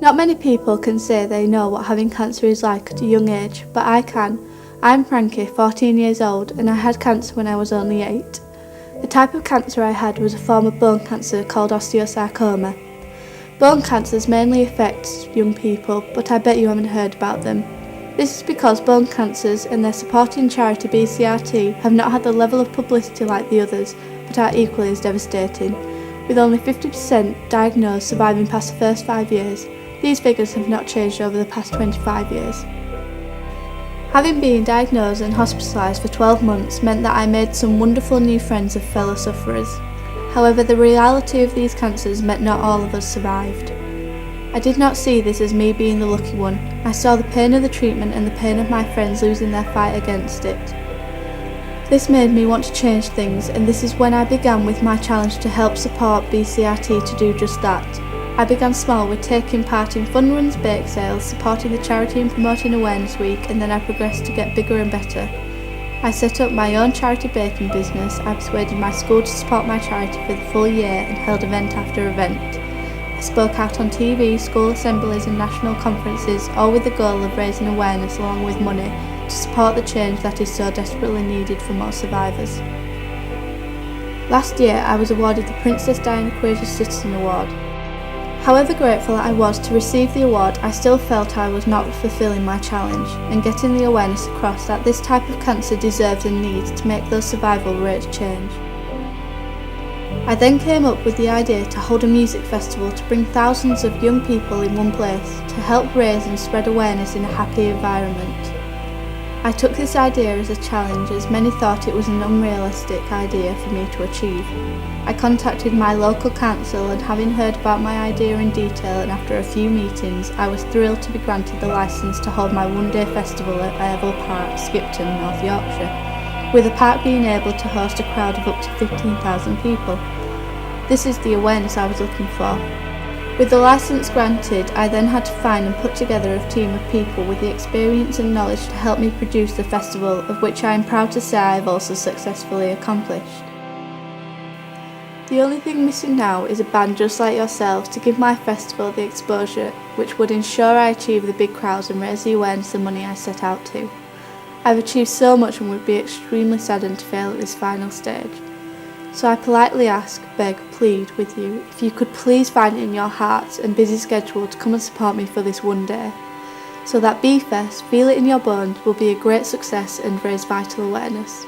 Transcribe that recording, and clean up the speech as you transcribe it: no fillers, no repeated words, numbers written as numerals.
Not many people can say they know what having cancer is like at a young age, but I can. I'm Frankie, 14 years old, and I had cancer when I was only 8. The type of cancer I had was a form of bone cancer called osteosarcoma. Bone cancers mainly affect young people, but I bet you haven't heard about them. This is because bone cancers and their supporting charity BCRT have not had the level of publicity like the others, but are equally as devastating. With only 50% diagnosed surviving past the first 5 years, these figures have not changed over the past 25 years. Having been diagnosed and hospitalised for 12 months meant that I made some wonderful new friends of fellow sufferers. However, the reality of these cancers meant not all of us survived. I did not see this as me being the lucky one. I saw the pain of the treatment and the pain of my friends losing their fight against it. This made me want to change things, and this is when I began with my challenge to help support BCRT to do just that. I began small with taking part in fun runs, bake sales, supporting the charity and promoting Awareness Week, and then I progressed to get bigger and better. I set up my own charity baking business. I persuaded my school to support my charity for the full year and held event after event. I spoke out on TV, school assemblies and national conferences, all with the goal of raising awareness along with money to support the change that is so desperately needed for more survivors. Last year I was awarded the Princess Diana Courageous Citizen Award. However grateful I was to receive the award, I still felt I was not fulfilling my challenge and getting the awareness across that this type of cancer deserves and needs to make those survival rates change. I then came up with the idea to hold a music festival to bring thousands of young people in one place to help raise and spread awareness in a happy environment. I took this idea as a challenge as many thought it was an unrealistic idea for me to achieve. I contacted my local council and having heard about my idea in detail and after a few meetings, I was thrilled to be granted the licence to hold my one-day festival at Airville Park, Skipton, North Yorkshire, with the park being able to host a crowd of up to 15,000 people. This is the awareness I was looking for. With the licence granted, I then had to find and put together a team of people with the experience and knowledge to help me produce the festival, of which I am proud to say I have also successfully accomplished. The only thing missing now is a band just like yourselves to give my festival the exposure which would ensure I achieve the big crowds and raise the awareness and money I set out to. I've achieved so much and would be extremely saddened to fail at this final stage. So I politely ask, beg, plead with you if you could please find it in your hearts and busy schedule to come and support me for this one day, so that Bfest, feel it in your bones, will be a great success and raise vital awareness.